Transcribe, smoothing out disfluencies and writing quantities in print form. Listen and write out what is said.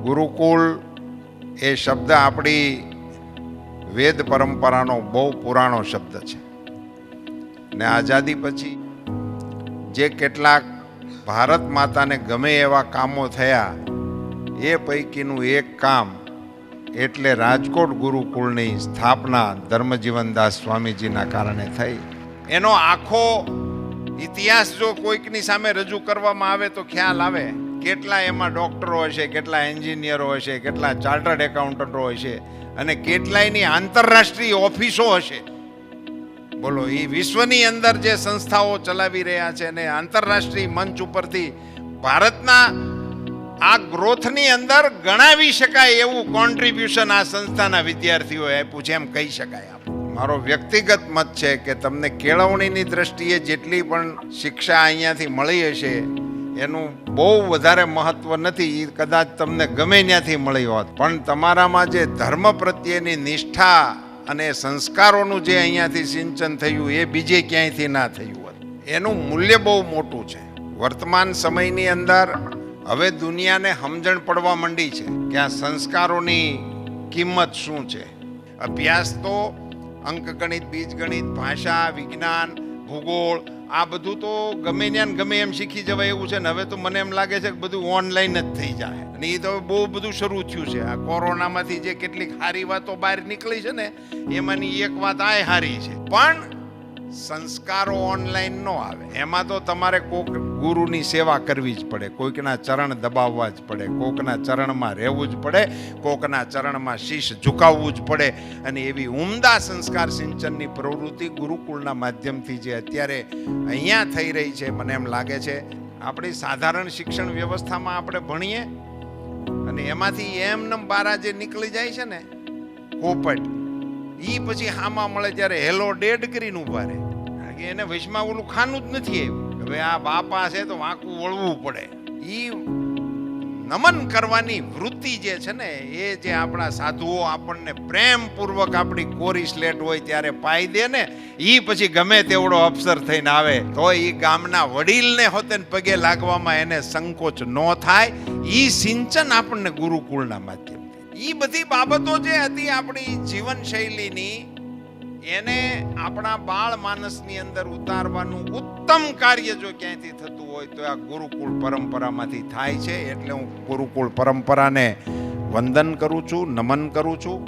ગુરુકુળ એ શબ્દ આપણી વેદ પરંપરાનો બહુ પુરાણો શબ્દ છે ને આઝાદી પછી જે કેટલાક ભારત માતાને ગમે એવા કામો થયા એ પૈકીનું એક કામ એટલે રાજકોટ ગુરુકુળની સ્થાપના ધર્મજીવનદાસ સ્વામીજીના કારણે થઈ. એનો આખો ઇતિહાસ જો કોઈકની સામે રજૂ કરવામાં આવે તો ખ્યાલ આવે કેટલા એમાં ડોક્ટરો હશે, કેટલા એન્જિનિયરો હશે, કેટલા ચાર્ટર્ડ એકાઉન્ટન્ટો હશે અને કેટલાયની આંતરરાષ્ટ્રીય ઓફિસો હશે. બોલો, એ વિશ્વની અંદર જે સંસ્થાઓ ચલાવી રહ્યા છે ને આંતરરાષ્ટ્રીય મંચ ઉપરથી ભારતના આ ગ્રોથની અંદર ગણાવી શકાય એવું કોન્ટ્રીબ્યુશન આ સંસ્થાના વિદ્યાર્થીઓએ આપ્યું છે એમ કહી શકાય. મારો વ્યક્તિગત મત છે કે તમને કેળવણીની દ્રષ્ટિએ જેટલી પણ શિક્ષા અહીંયાથી મળી હશે એનું બહુ વધારે મહત્વ નથી. એ કદાચ તમને ગમે ત્યાંથી મળી હોત, પણ તમારામાં જે ધર્મ પ્રત્યેની નિષ્ઠા અને સંસ્કારોનું જે અહીંયાથી સિંચન થયું એ બીજે ક્યાંયથી ના થયું હોત. એનું મૂલ્ય બહુ મોટું છે. વર્તમાન સમયની અંદર હવે દુનિયાને સમજણ પડવા માંડી છે કે આ સંસ્કારોની કિંમત શું છે. અભ્યાસ તો અંકગણિત, બીજગણિત, ભાષા, વિજ્ઞાન, ભૂગોળ આ બધું તો ગમે ત્યાં ગમે એમ શીખી જવાય એવું છે ને હવે તો મને એમ લાગે છે કે બધું ઓનલાઈન જ થઈ જાય. અને એ તો બહુ બધું શરૂ થયું છે. આ કોરોનામાંથી જે કેટલીક સારી વાતો બહાર નીકળી છે ને એમાંની એક વાત આ સારી છે, પણ સંસ્કારો ઓનલાઈન ન આવે. એમાં તો તમારે કોઈક ગુરુની સેવા કરવી જ પડે, કોઈકના ચરણ દબાવવા જ પડે, કોઈકના ચરણમાં રહેવું જ પડે, કોઈકના ચરણમાં શીશ ઝુકાવવું જ પડે. અને એવી ઉમદા સંસ્કાર સિંચનની પ્રવૃત્તિ ગુરુકુળના માધ્યમથી જે અત્યારે અહીંયા થઈ રહી છે, મને એમ લાગે છે આપણી સાધારણ શિક્ષણ વ્યવસ્થામાં આપણે ભણીએ અને એમાંથી એમને બારા જે નીકળી જાય છે ને પોપટ, એ પછી હામાં મળે ત્યારે હેલો ડેડ કરીને ઉભા રહે. કારણ કે એને વૈશમાં ઓલું ખાનું જ નથી આવ્યું. હવે આ બાપા છે તો વાંકું વળવું પડે. એ નમન કરવાની વૃત્તિ જે છે ને એ જે આપણા સાધુઓ આપણને પ્રેમપૂર્વક આપણી કોરી સ્લેટ હોય ત્યારે પાઈ દે ને, એ પછી ગમે તેવડો અફસર થઈને આવે તો એ ગામના વડીલને હોતે પગે લાગવામાં એને સંકોચ ન થાય. એ સિંચન આપણને ગુરુકુળના માધ્યમ. એ બધી બાબતો જે હતી આપણી જીવનશૈલીની એને આપણા બાળ માનસની અંદર ઉતારવાનું ઉત્તમ કાર્ય જો ક્યાંયથી થતું હોય તો આ ગુરુકુળ પરંપરામાંથી થાય છે. એટલે હું ગુરુકુળ પરંપરાને વંદન કરું છું, નમન કરું છું.